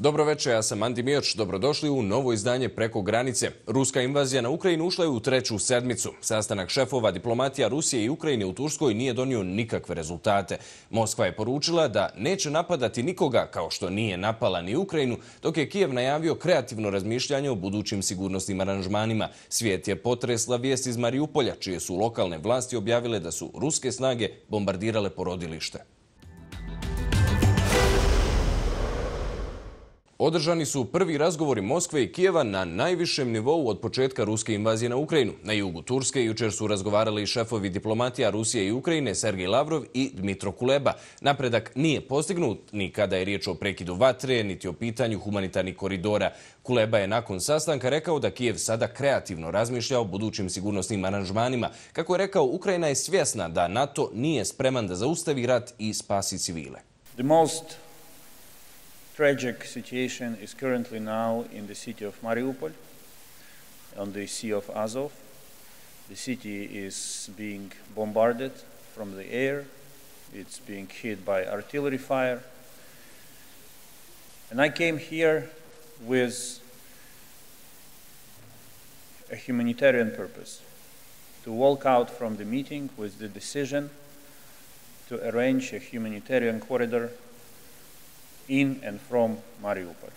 Dobro večer, ja sam Andi Mijoč. Dobrodošli u novo izdanje Preko granice. Ruska invazija na Ukrajinu ušla je u treću sedmicu. Sastanak šefova diplomatija Rusije i Ukrajine u Turskoj nije donio nikakve rezultate. Moskva je poručila da neće napadati nikoga, kao što nije napala ni Ukrajinu, dok je Kijev najavio kreativno razmišljanje o budućim sigurnosnim aranžmanima. Svijet je potresla vijest iz Mariupolja, čije su lokalne vlasti objavile da su ruske snage bombardirale porodilište. Održani su prvi razgovori Moskve i Kijeva na najvišem nivou od početka ruske invazije na Ukrajinu. Na jugu Turske jučer su razgovarali šefovi diplomatija Rusije i Ukrajine Sergej Lavrov i Dmitro Kuleba. Napredak nije postignut ni kada je riječ o prekidu vatre, niti o pitanju humanitarnih koridora. Kuleba je nakon sastanka rekao da Kijev sada kreativno razmišlja o budućim sigurnosnim aranžmanima. Kako je rekao, Ukrajina je svjesna da NATO nije spreman da zaustavi rat i spasi civile. Tragic situation is currently now in the city of Mariupol, on the Sea of Azov. The city is being bombarded from the air. It's being hit by artillery fire. And I came here with a humanitarian purpose, to walk out from the meeting with the decision to arrange a humanitarian corridor in and from Mariupol.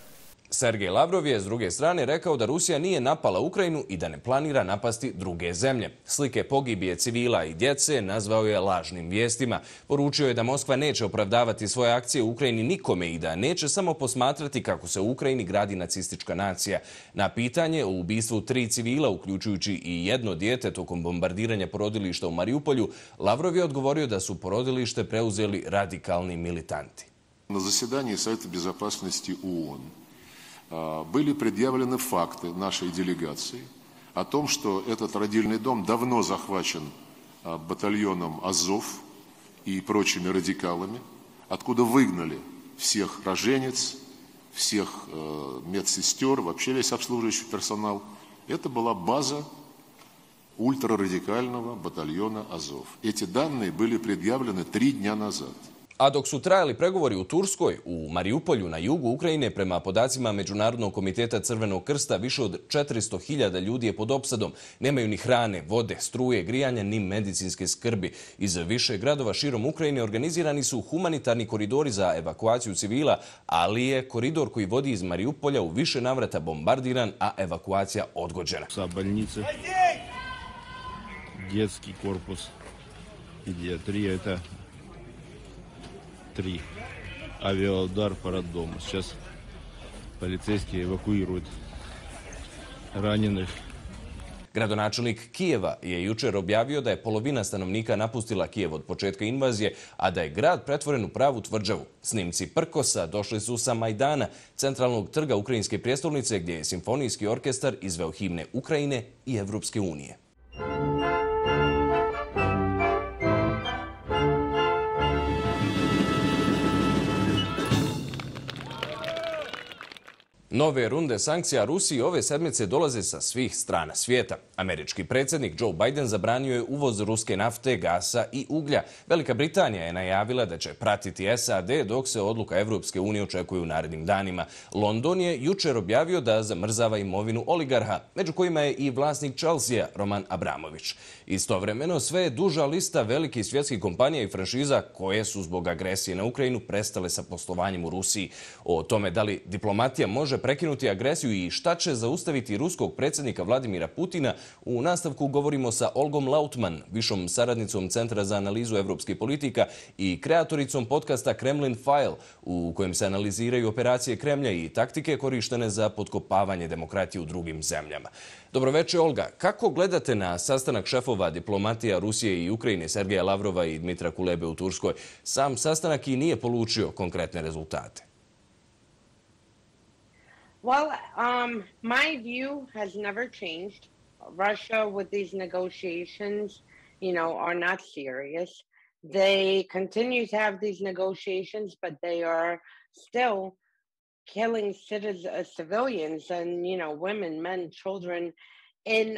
Sergej Lavrov je s druge strane rekao da Rusija nije napala Ukrajinu i da ne planira napasti druge zemlje. Slike pogibije civila i djece nazvao je lažnim vijestima. Poručio je da Moskva neće opravdavati svoje akcije u Ukrajini nikome i da neće samo posmatrati kako se u Ukrajini gradi nacistička nacija. Na pitanje o ubistvu 3 civila, uključujući i jedno dijete tokom bombardiranja porodilišta u Mariupolju, Lavrov je odgovorio da su porodilište preuzeli radikalni militanti. На заседании Совета Безопасности ООН были предъявлены факты нашей делегации о том, что этот родильный дом давно захвачен батальоном «Азов» и прочими радикалами, откуда выгнали всех роженец, всех медсестер, вообще весь обслуживающий персонал. Это была база ультрарадикального батальона «Азов». Эти данные были предъявлены 3 дня назад. A dok su trajali pregovori u Turskoj, u Mariupolju na jugu Ukrajine, prema podacima Međunarodnog komiteta Crvenog krsta, više od 400.000 ljudi je pod opsadom. Nemaju ni hrane, vode, struje, grijanja, ni medicinske skrbi. Iz više gradova širom Ukrajine organizirani su humanitarni koridori za evakuaciju civila, ali je koridor koji vodi iz Mariupolja u više navrata bombardiran, a evakuacija odgođena. Sa bolnice, детский korpus, pediatrija, to 3 авиаудар по роддому. Сейчас полицейские эвакуируют раненых. Gradonačelnik Kijeva je jučer objavio da je polovina stanovnika napustila Kijev od početka invazije, a da je grad pretvoren u pravu tvrđavu. Snimci Prkosa došli su sa Majdana, centralnog trga ukrajinske prijestolnice, gdje je simfonijski orkestar izveo himne Ukrajine i Evropske unije. Nove runde sankcija Rusiji ove sedmice dolaze sa svih strana svijeta. Američki predsjednik Joe Biden zabranio je uvoz ruske nafte, gasa i uglja. Velika Britanija je najavila da će pratiti SAD dok se odluka Evropske unije očekuje u narednim danima. London je jučer objavio da zamrzava imovinu oligarha, među kojima je i vlasnik Chelsea, Roman Abramović. Istovremeno sve je duža lista velikih svjetskih kompanija i franšiza koje su zbog agresije na Ukrajinu prestale sa poslovanjem u Rusiji. O tome da li diplomatija može prekinuti agresiju i šta će zaustaviti ruskog predsjednika Vladimira Putina, u nastavku govorimo sa Olgom Lautman, višom saradnicom Centra za analizu evropskih politika i kreatoricom podcasta Kremlin File, u kojem se analiziraju operacije Kremlja i taktike korištene za potkopavanje demokratije u drugim zemljama. Dobro večer, Olga. Kako gledate na sastanak šefova diplomatija Rusije i Ukrajine Sergeja Lavrova i Dmitra Kulebe u Turskoj? Sam sastanak i nije polučio konkretne rezultate. Well, my view has never changed. Russia, with these negotiations, are not serious. They continue to have these negotiations, but they are still killing civilians and, women, men, children in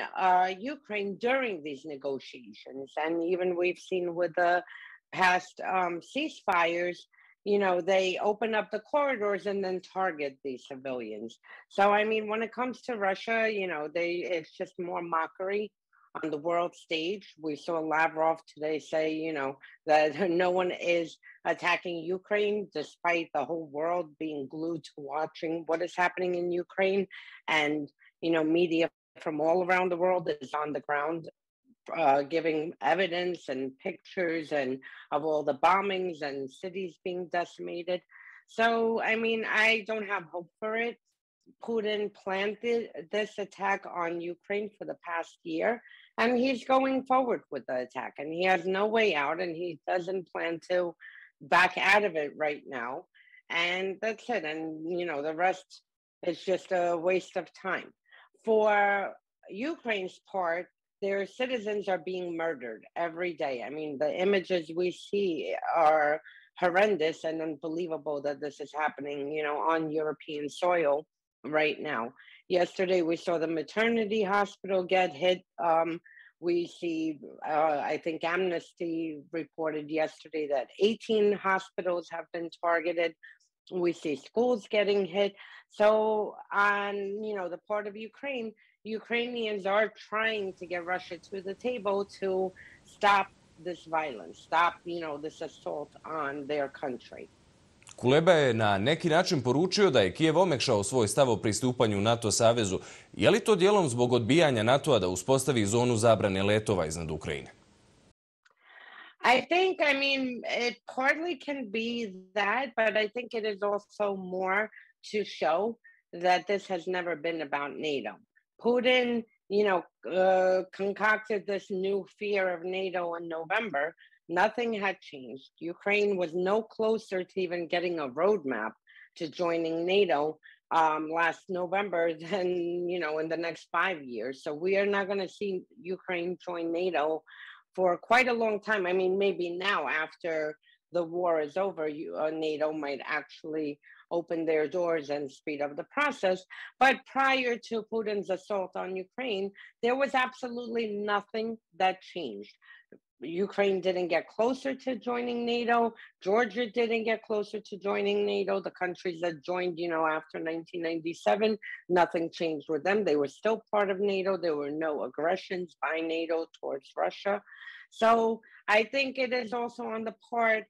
Ukraine during these negotiations. And even we've seen with the past ceasefires they open up the corridors and then target these civilians. So, I mean, when it comes to Russia, it's just more mockery on the world stage. We saw Lavrov today say, that no one is attacking Ukraine, despite the whole world being glued to watching what is happening in Ukraine. And, media from all around the world is on the ground giving evidence and pictures and of all the bombings and cities being decimated. So, I mean, I don't have hope for it. Putin planned this attack on Ukraine for the past year, and he's going forward with the attack, and he has no way out, and he doesn't plan to back out of it right now. And that's it. And, the rest is just a waste of time. For Ukraine's part, their citizens are being murdered every day. I mean, the images we see are horrendous and unbelievable that this is happening, on European soil right now. Yesterday, we saw the maternity hospital get hit. We see, I think Amnesty reported yesterday that 18 hospitals have been targeted. We see schools getting hit. So on, the part of Ukraine, Ukrainians are trying to get Russia to the table to stop this violence, stop, this assault on their country. Kuleba je na neki način poručio da je Kijev omekšao svoj stav o pristupanju NATO savezu. Je li to dijelom zbog odbijanja NATO-a da uspostavi zonu zabrane letova iznad Ukrajine? I mean, it partly can be that, but I think it is also more to show that this has never been about NATO. Putin, concocted this new fear of NATO in November. Nothing had changed. Ukraine was no closer to even getting a roadmap to joining NATO last November than, in the next 5 years. So we are not going to see Ukraine join NATO for quite a long time. I mean, maybe now after the war is over, NATO might actually open their doors and speed up the process. But prior to Putin's assault on Ukraine, there was absolutely nothing that changed. Ukraine didn't get closer to joining NATO. Georgia didn't get closer to joining NATO. The countries that joined, after 1997, nothing changed with them. They were still part of NATO. There were no aggressions by NATO towards Russia. So I think it is also on the part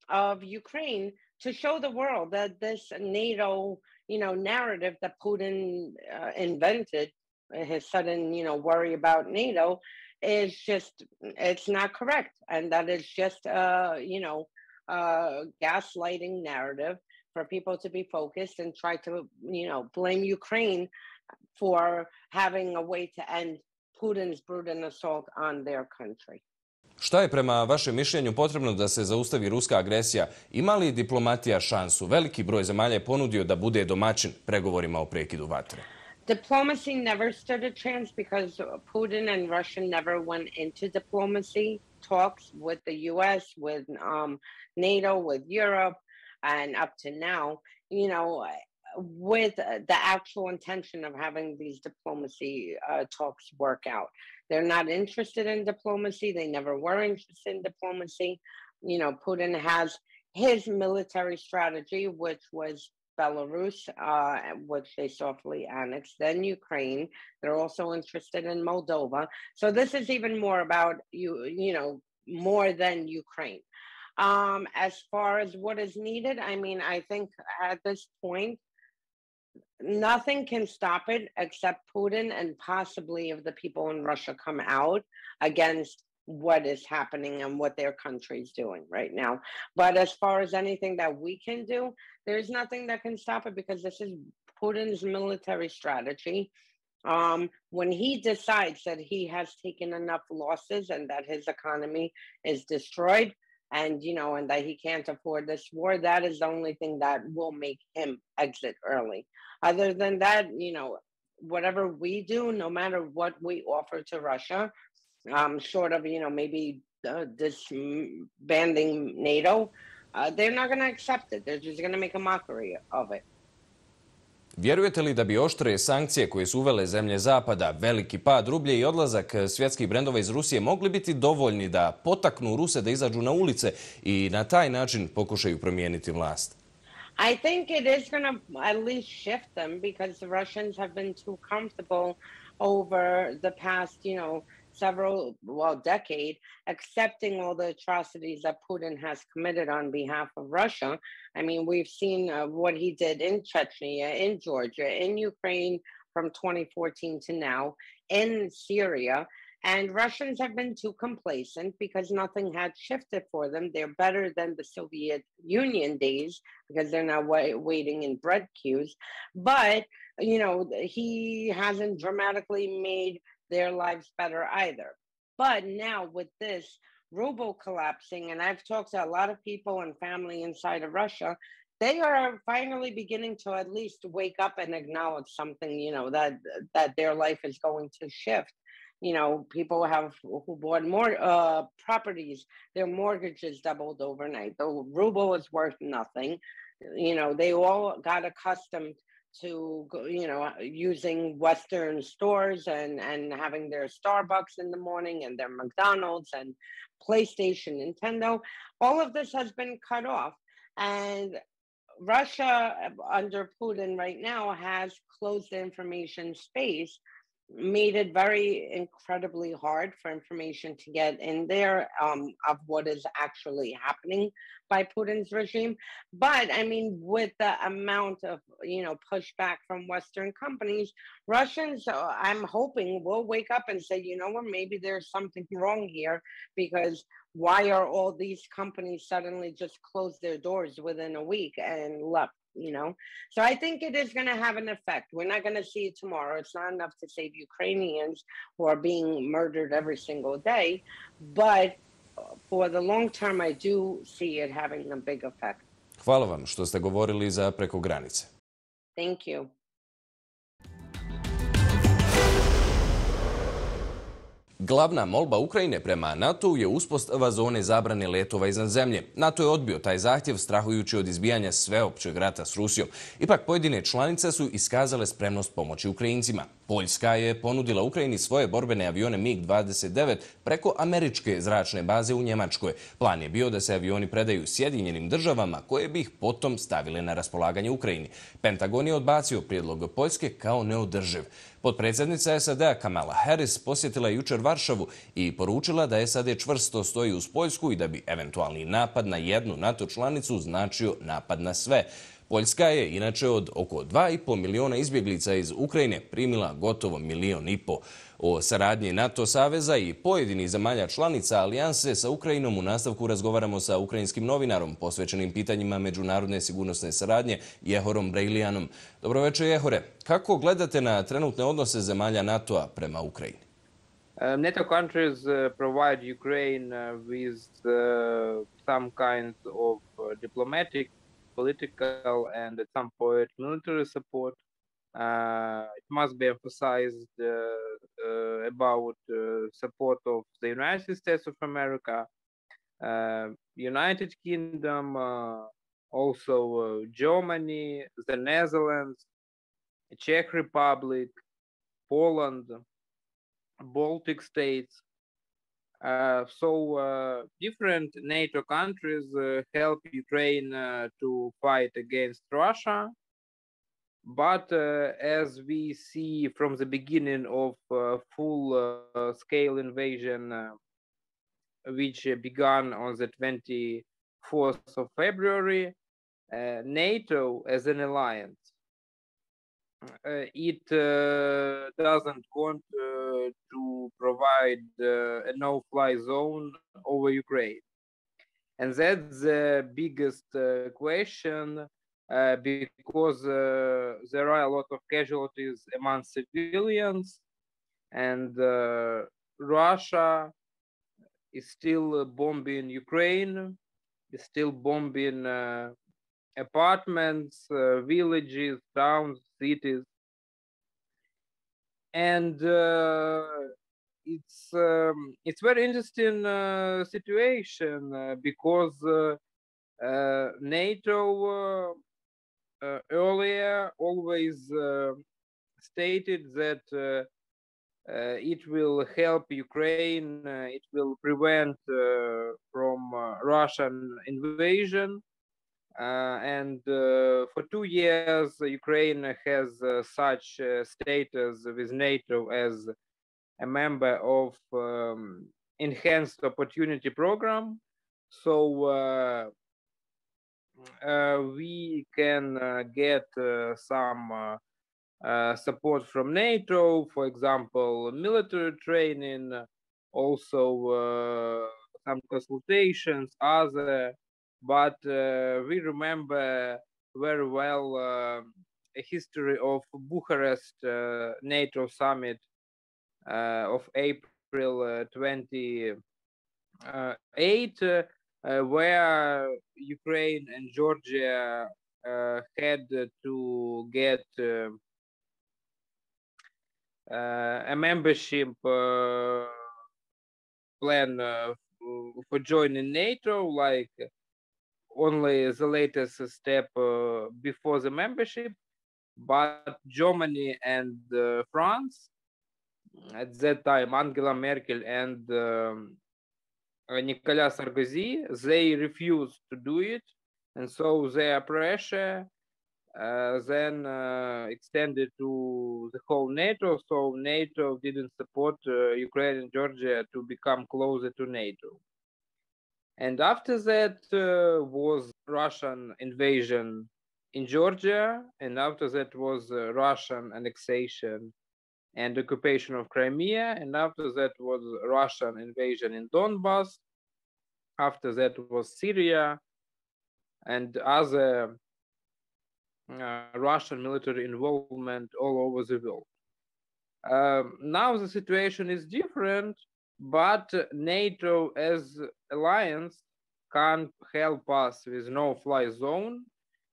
of Ukraine to show the world that this NATO, narrative that Putin invented, his sudden, worry about NATO, is just, it's not correct. And that is just, a gaslighting narrative for people to be focused and try to, blame Ukraine for having a way to end Putin's brutal assault on their country. Šta je prema vašem mišljenju potrebno da se zaustavi ruska agresija? Ima li diplomatija šansu? Veliki broj zemalja je ponudio da bude domaćin pregovorima o prekidu vatre. Diplomacy never stood a chance because Putin and Russia never went into diplomacy talks with the U.S., with NATO, with Europe, and up to now, with the actual intention of having these diplomacy talks work out. They're not interested in diplomacy. They never were interested in diplomacy. Putin has his military strategy, which was Belarus, which they softly annexed, then Ukraine. They're also interested in Moldova. So this is even more about, more than Ukraine. As far as what is needed, I think at this point, nothing can stop it except Putin and possibly if the people in Russia come out against what is happening and what their country is doing right now. But as far as anything that we can do, there's nothing that can stop it because this is Putin's military strategy. When he decides that he has taken enough losses and that his economy is destroyed, and and that he can't afford this war, that is the only thing that will make him exit early. Other than that, whatever we do, no matter what we offer to Russia, short of maybe disbanding NATO, they're not going to accept it. They're just going to make a mockery of it. Vjerujete li da bi oštre sankcije koje su uvele zemlje Zapada, veliki pad rublje i odlazak svjetskih brendova iz Rusije mogli biti dovoljni da potaknu Ruse da izađu na ulice i na taj način pokušaju promijeniti vlast? I think it is going to at least shift them because the Russians have been too comfortable over the past, decade, accepting all the atrocities that Putin has committed on behalf of Russia. I mean, we've seen what he did in Chechnya, in Georgia, in Ukraine from 2014 to now, in Syria. And Russians have been too complacent because nothing had shifted for them. They're better than the Soviet Union days because they're now waiting in bread queues. But, he hasn't dramatically made their lives better either. But now with this ruble collapsing, and I've talked to a lot of people and family inside of Russia, they are finally beginning to at least wake up and acknowledge something, that their life is going to shift. People who bought more properties, their mortgages doubled overnight. The ruble is worth nothing. They all got accustomed to, using Western stores and having their Starbucks in the morning and their McDonald's and PlayStation, Nintendo. All of this has been cut off. And Russia, under Putin right now, has closed the information space, made it very incredibly hard for information to get in there of what is actually happening by Putin's regime. But I mean, with the amount of, pushback from Western companies, Russians, I'm hoping, will wake up and say, maybe there's something wrong here, because why are all these companies suddenly just closed their doors within a week and left? So I think it is going to have an effect. We're not going to see it tomorrow. It's not enough to save Ukrainians who are being murdered every single day. But for the long term, I do see it having a big effect. Hvala vam što ste govorili za Preko granice. Thank you. Glavna molba Ukrajine prema NATO je uspostava zone zabrane letova iznad zemlje. NATO je odbio taj zahtjev strahujući od izbijanja sveopćeg rata s Rusijom. Ipak pojedine članice su iskazale spremnost pomoći Ukrajincima. Poljska je ponudila Ukrajini svoje borbene avione MiG-29 preko američke zračne baze u Njemačkoj. Plan je bio da se avioni predaju Sjedinjenim državama koje bi ih potom stavile na raspolaganje Ukrajini. Pentagon je odbacio prijedlog Poljske kao neodrživ. Potpredsjednica SAD-a Kamala Harris posjetila je jučer Varšavu i poručila da SAD čvrsto stoji uz Poljsku i da bi eventualni napad na jednu NATO članicu značio napad na sve. Poljska je inače od oko 2,5 miliona izbjeglica iz Ukrajine primila gotovo 1,5 miliona. O saradnji NATO saveza i pojedinih zemalja članica alijanse sa Ukrajinom u nastavku razgovaramo sa ukrajinskim novinarom posvećenim pitanjima međunarodne sigurnosne saradnje Jehorom Brejlijanom. Dobro večer, Jehore. Kako gledate na trenutne odnose zemalja NATO-a prema Ukrajini? NATO countries provide Ukraine with some kind of diplomatic, political, and at some point military support. It must be emphasized about support of the United States of America, United Kingdom, also Germany, the Netherlands, Czech Republic, Poland, Baltic states. Different NATO countries help Ukraine to fight against Russia. But as we see from the beginning of full-scale invasion, which began on the 24th of February, NATO as an alliance, it doesn't want to provide a no-fly zone over Ukraine. And that's the biggest question, because there are a lot of casualties among civilians, and Russia is still bombing Ukraine, is still bombing apartments, villages, towns, cities. And it's very interesting situation because NATO earlier always stated that it will help Ukraine, it will prevent from Russian invasion. And for 2 years, Ukraine has such status with NATO as a member of Enhanced Opportunity Program. So we can get some support from NATO, for example, military training, also some consultations, other. But we remember very well a history of Bucharest NATO summit of April 28, where Ukraine and Georgia had to get a membership plan for joining NATO, like only the latest step before the membership. But Germany and France, at that time, Angela Merkel and Nicolas Sarkozy, they refused to do it. And so their pressure then extended to the whole NATO. So NATO didn't support Ukraine and Georgia to become closer to NATO. And after that was Russian invasion in Georgia, and after that was Russian annexation and occupation of Crimea, and after that was Russian invasion in Donbass. After that was Syria and other Russian military involvement all over the world. Now the situation is different, but NATO as alliance can't help us with no-fly zone,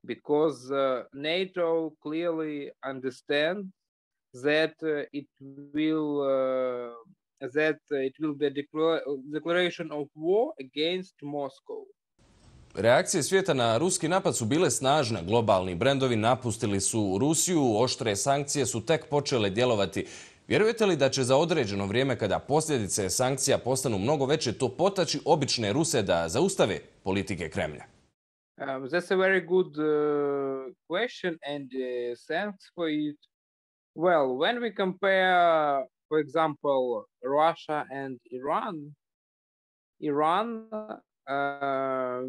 because NATO clearly understands that it will be a declaration of war against Moscow. Reakcije svijeta na ruski napad su bile snažne. Globalni brendovi napustili su Rusiju, oštre sankcije su tek počele djelovati. Vjerujete li da će za određeno vrijeme, kada posljedice sankcija postanu mnogo veće, to potaći obične Ruse da zaustave politike Kremlja? That's a very good question, and thanks for it. Well, when we compare, for example, Russia and Iran,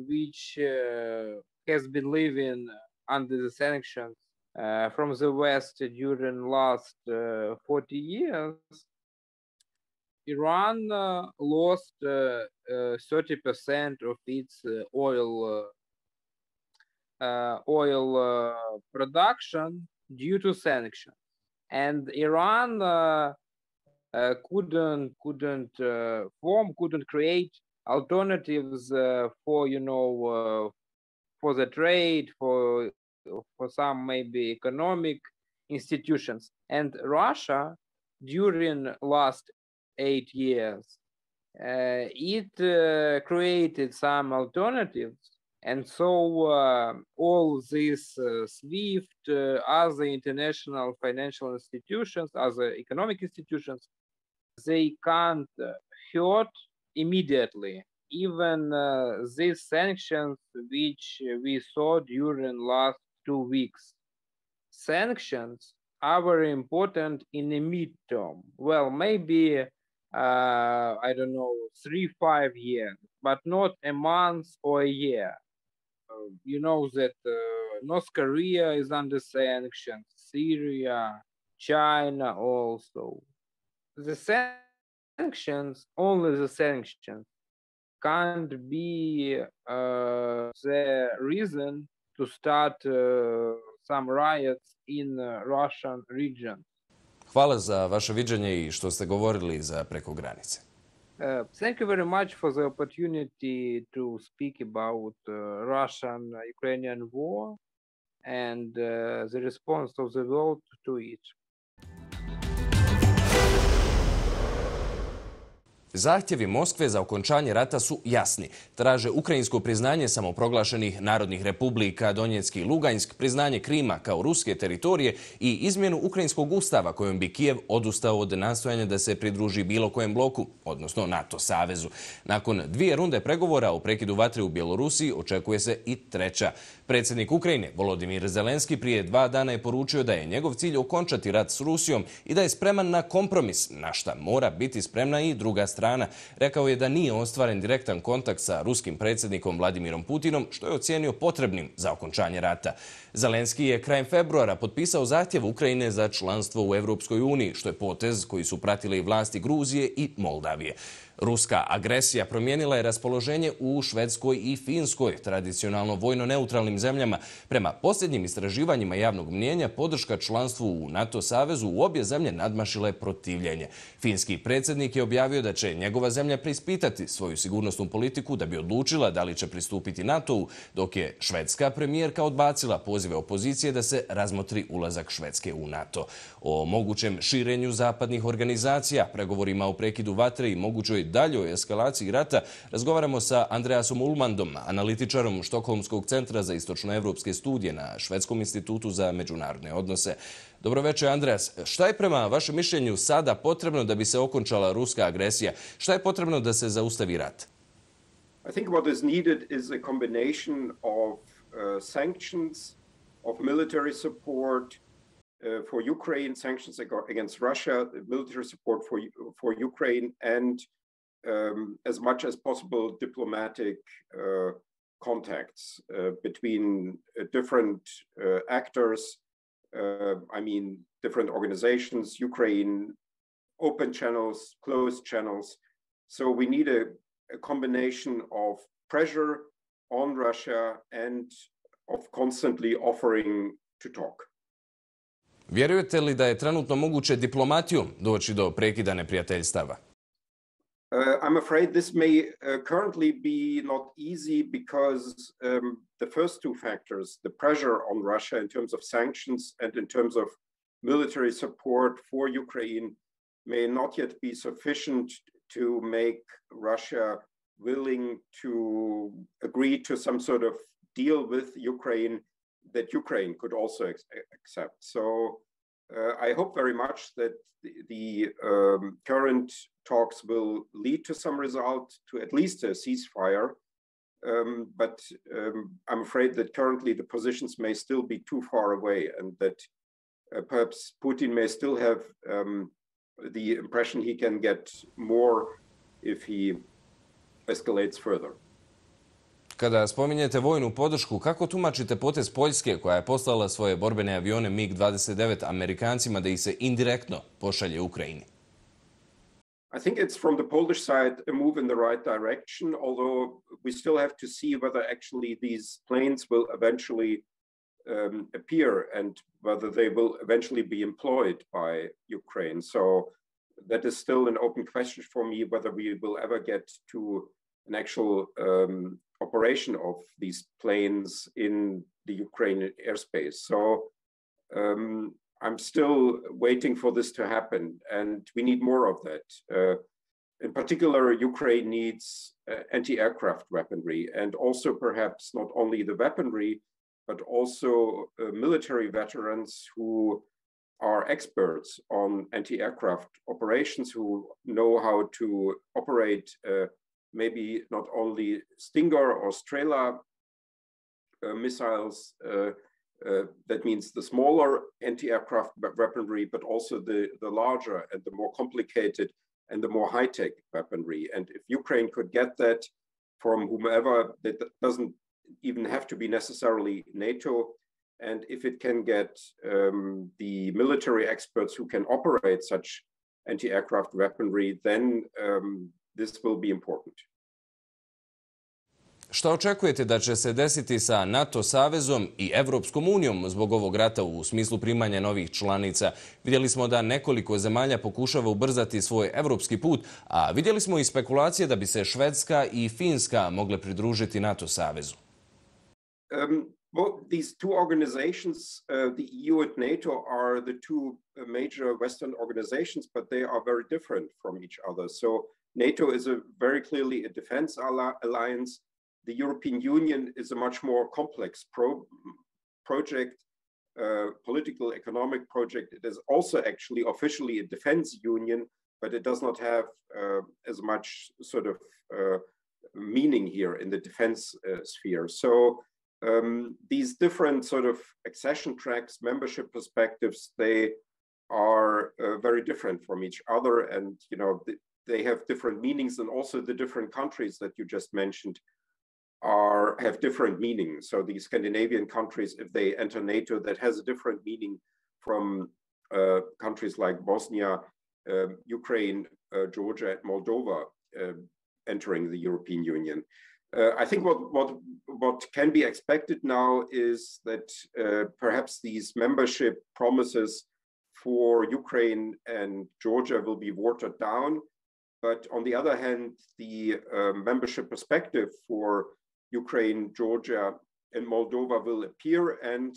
which has been living under the sanctions from the West during last 40 years, Iran lost 30% of its oil production due to sanctions, and Iran couldn't create alternatives for the trade, for some maybe economic institutions. And Russia, during last 8 years, it created some alternatives. And so all these SWIFT, other international financial institutions, other economic institutions, they can't hurt immediately. Even these sanctions which we saw during last 2 weeks. Sanctions are very important in the midterm. Well, maybe, 3-5 years, but not a month or a year. You know that North Korea is under sanctions, Syria, China also. The sanctions, only the sanctions, can't be the reason to start some riots in Russian region. Hvala za vaše viđenje i što ste govorili za Preko granice. Thank you very much for the opportunity to speak about Russian-Ukrainian war and the response of the world to it. Zahtjevi Moskve za okončanje rata su jasni. Traže ukrajinsko priznanje samoproglašenih narodnih republika Donjetski i Luganjsk, priznanje Krima kao ruske teritorije i izmjenu ukrajinskog ustava kojom bi Kijev odustao od nastojanja da se pridruži bilo kojem bloku, odnosno NATO savezu. Nakon 2 runde pregovora o prekidu vatre u Bjelorusiji očekuje se i 3. Predsjednik Ukrajine, Volodimir Zelenski, prije 2 dana je poručio da je njegov cilj okončati rat s Rusijom i da je spreman na kompromis, na šta mora biti spremna i druga strana. Rekao je da nije ostvaren direktan kontakt sa ruskim predsjednikom Vladimirom Putinom, što je ocijenio potrebnim za okončanje rata. Zelenski je krajem februara potpisao zahtjev Ukrajine za članstvo u Europskoj uniji, što je potez koji su pratile i vlasti Gruzije i Moldavije. Ruska agresija promijenila je raspoloženje u Švedskoj i Finskoj, tradicionalno vojno neutralnim zemljama. Prema posljednjim istraživanjima javnog mnijenja, podrška članstvu u NATO savezu u obje zemlje nadmašila je protivljenje. Finski predsjednik je objavio da će njegova zemlja preispitati svoju sigurnosnu politiku da bi odlučila da li će pristupiti NATO-u, dok je švedska premijerka odbacila pozive opozicije da se razmotri ulazak Švedske u NATO. O mogućem širenju zapadnih organizacija, pregovorima o prekidu vatre i mogućoj daljoj eskalaciji rata razgovaramo sa Andreasom Ullmandom, analitičarom Štokholmskog centra za istočnoevropske studije na Švedskom institutu za međunarodne odnose. Dobro večer, Andreas. Šta je prema vašem mišljenju sada potrebno da bi se okončala ruska agresija? Šta je potrebno da se zaustavi rat? I think what is needed is a combination of sanctions, of military support for Ukraine, sanctions against Russia, military support for Ukraine, and as much as possible diplomatic contacts between different actors. I mean, different organizations, Ukraine, open channels, closed channels. So we need a combination of pressure on Russia and of constantly offering to talk. Vjerujete li da je trenutno moguće diplomatijom doći do prekida neprijateljstava? I'm afraid this may currently be not easy because the first 2 factors, the pressure on Russia in terms of sanctions and in terms of military support for Ukraine, may not yet be sufficient to make Russia willing to agree to some sort of deal with Ukraine that Ukraine could also accept. So I hope very much that the current talks will lead to some result, to at least a ceasefire. But I'm afraid that currently the positions may still be too far away, and that perhaps Putin may still have the impression he can get more if he escalates further. Kada spominjete vojnu podršku, kako tumačite potez Poljske koja je poslala svoje borbene avione MiG-29 Amerikancima da ih se indirektno pošalje Ukrajini? I think it's from the Polish side a move in the right direction, although we still have to see whether actually these planes will eventually appear and whether they will eventually be employed by Ukraine. So that is still an open question for me, whether we will ever get to an actual operation of these planes in the Ukrainian airspace. So I'm still waiting for this to happen, and we need more of that. In particular, Ukraine needs anti-aircraft weaponry, and also perhaps not only the weaponry, but also military veterans who are experts on anti-aircraft operations, who know how to operate maybe not only Stinger or Strela missiles, that means the smaller anti-aircraft weaponry, but also the larger and the more complicated and the more high-tech weaponry. And if Ukraine could get that from whomever, that doesn't even have to be necessarily NATO, and if it can get the military experts who can operate such anti-aircraft weaponry, then this will be important. Šta očekujete da će se desiti sa NATO savezom i Evropskom unijom zbog ovog rata u smislu primanja novih članica? Vidjeli smo da nekoliko zemalja pokušava ubrzati svoj evropski put, a vidjeli smo i spekulacije da bi se Švedska i Finska mogle pridružiti NATO savezu. Well, these 2 organizations, the EU and NATO, are the 2 major Western organizations, but they are very different from each other. So NATO is very clearly a defense alliance. The European Union is a much more complex project, political, economic project. It is also actually officially a defense union, but it does not have as much sort of meaning here in the defense sphere. So these different sort of accession tracks, membership perspectives, they are very different from each other, and they have different meanings, and also the different countries that you just mentioned have different meanings. So the Scandinavian countries, if they enter NATO, that has a different meaning from countries like Bosnia, Ukraine, Georgia, and Moldova entering the European Union. I think what can be expected now is that perhaps these membership promises for Ukraine and Georgia will be watered down. But on the other hand, the membership perspective for Ukraine, Georgia, and Moldova will appear. And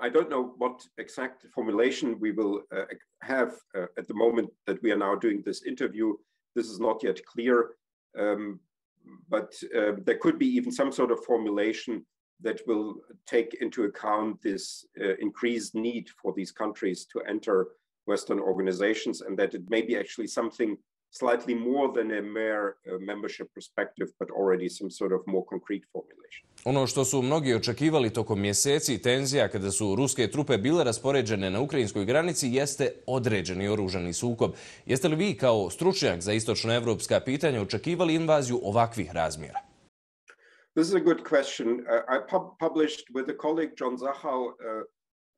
I don't know what exact formulation we will have at the moment that we are now doing this interview. This is not yet clear. But there could be even some sort of formulation that will take into account this increased need for these countries to enter Western organizations, and that it may be actually something slightly more than a mere membership perspective, but already some sort of more concrete formulation. Ono što su mnogi očekivali tokom mjeseci tenzija kada su ruske trupe bile raspoređene na ukrajinskoj granici jeste određeni oružani sukob. Jeste li vi kao stručnjak za istočnoevropska pitanja očekivali invaziju ovakvih razmjera? This is a good question. I published with a colleague, John Zachau,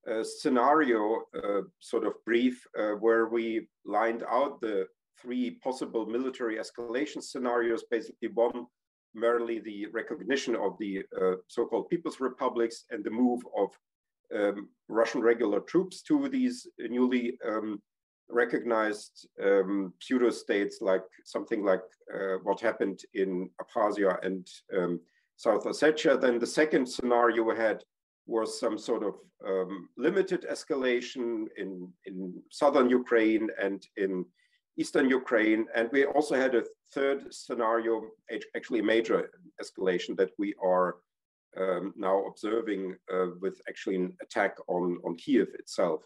a scenario sort of brief where we lined out the three possible military escalation scenarios. Basically, one, merely the recognition of the so-called People's Republics and the move of Russian regular troops to these newly recognized pseudo-states, like something like what happened in Abkhazia and South Ossetia. Then the second scenario we had was some sort of limited escalation in southern Ukraine and in eastern Ukraine. And we also had a third scenario, actually a major escalation that we are now observing with actually an attack on Kiev itself.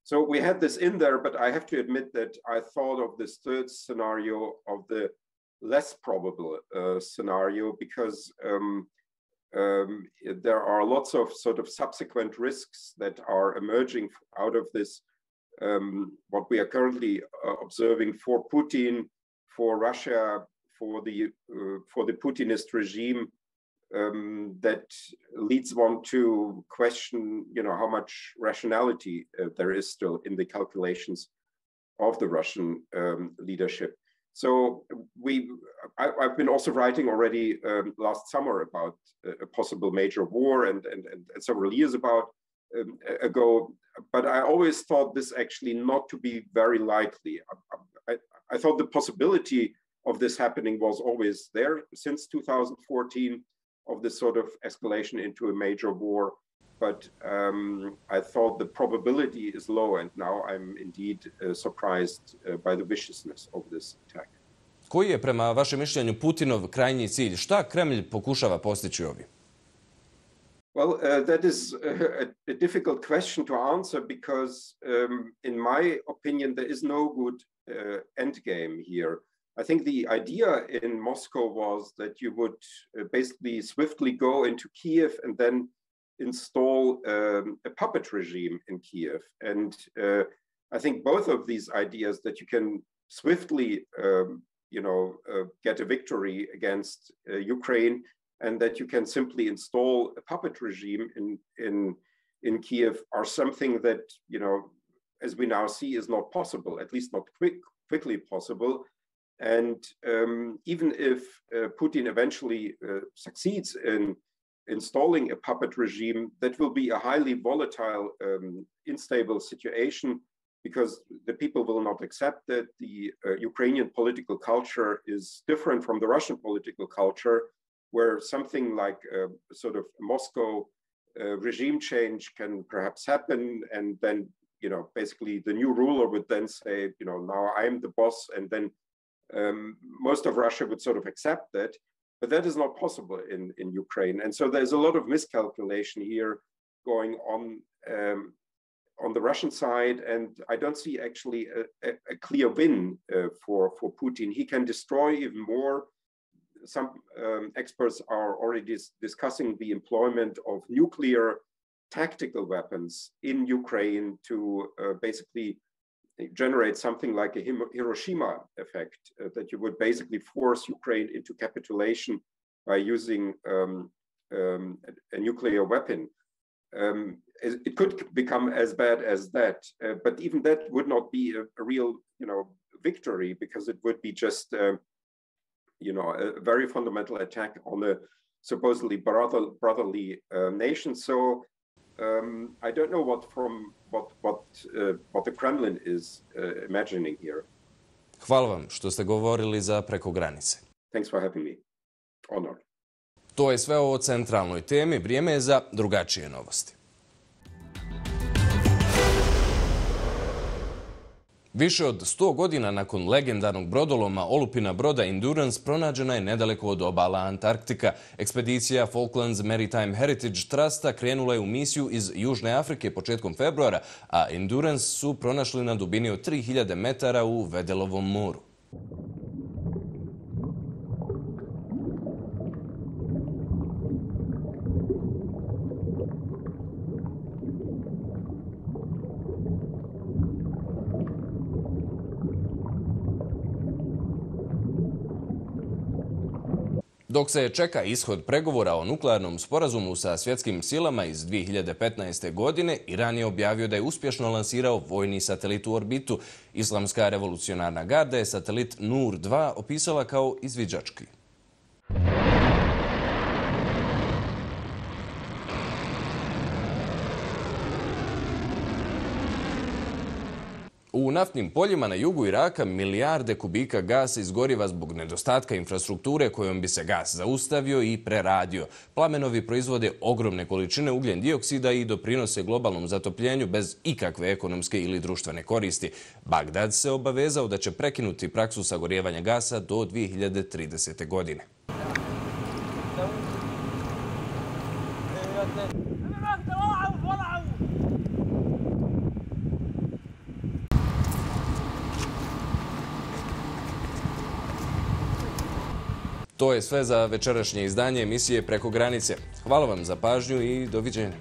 So we had this in there, but I have to admit that I thought of this third scenario of the less probable scenario, because there are lots of sort of subsequent risks that are emerging out of this, what we are currently observing for Putin, for Russia, for the Putinist regime, that leads one to question, how much rationality there is still in the calculations of the Russian leadership. So I've been also writing already last summer about a possible major war and several years ago, but I always thought this actually not to be very likely. I thought the possibility of this happening was always there since 2014, of this sort of escalation into a major war. But I thought the probability is low, and now I'm indeed surprised by the viciousness of this attack. Koji je prema vašem mišljenju Putinov krajnji cilj? Šta Kremlj pokušava postići ovim? Well, that is a difficult question to answer, because in my opinion, there is no good end game here. I think the idea in Moscow was that you would basically swiftly go into Kiev and then install a puppet regime in Kiev. And I think both of these ideas, that you can swiftly, get a victory against Ukraine, and that you can simply install a puppet regime in Kiev, are something that, as we now see, is not possible, at least not quickly possible. And even if Putin eventually succeeds in installing a puppet regime, that will be a highly volatile, unstable situation, because the people will not accept that. The Ukrainian political culture is different from the Russian political culture, where something like sort of Moscow regime change can perhaps happen, and then basically the new ruler would then say, now I'm the boss, and then most of Russia would sort of accept that. But that is not possible in Ukraine. And so there's a lot of miscalculation here going on the Russian side. And I don't see actually a clear win for Putin. He can destroy even more. Some experts are already discussing the employment of nuclear tactical weapons in Ukraine to basically generate something like a Hiroshima effect, that you would basically force Ukraine into capitulation by using a nuclear weapon. It could become as bad as that, but even that would not be a real, victory, because it would be just, a very fundamental attack on a supposedly brotherly nation. So I don't know what the Kremlin is imagining here. Hvala vam što ste govorili za Preko granice. Thanks for having me. Honored. To je sve o centralnoj temi. Vrijeme je za drugačije novosti. Više od 100 godina nakon legendarnog brodoloma olupina broda Endurance pronađena je nedaleko od obala Antarktika. Ekspedicija Falklands Maritime Heritage Trusta krenula je u misiju iz Južne Afrike početkom februara, a Endurance su pronašli na dubini od 3000 metara u Vedelovom moru. Dok se čeka ishod pregovora o nuklearnom sporazumu sa svjetskim silama iz 2015. godine, Iran je objavio da je uspješno lansirao vojni satelit u orbitu. Islamska revolucionarna garda je satelit Nur-2 opisala kao izviđački. U naftnim poljima na jugu Iraka milijarde kubika gasa izgoriva zbog nedostatka infrastrukture kojom bi se gas zaustavio i preradio. Plamenovi proizvode ogromne količine ugljen dioksida i doprinose globalnom zatopljenju bez ikakve ekonomske ili društvene koristi. Bagdad se obavezao da će prekinuti praksu sagorijevanja gasa do 2030. godine. To je sve za večerašnje izdanje emisije Preko granice. Hvala vam za pažnju i doviđenja.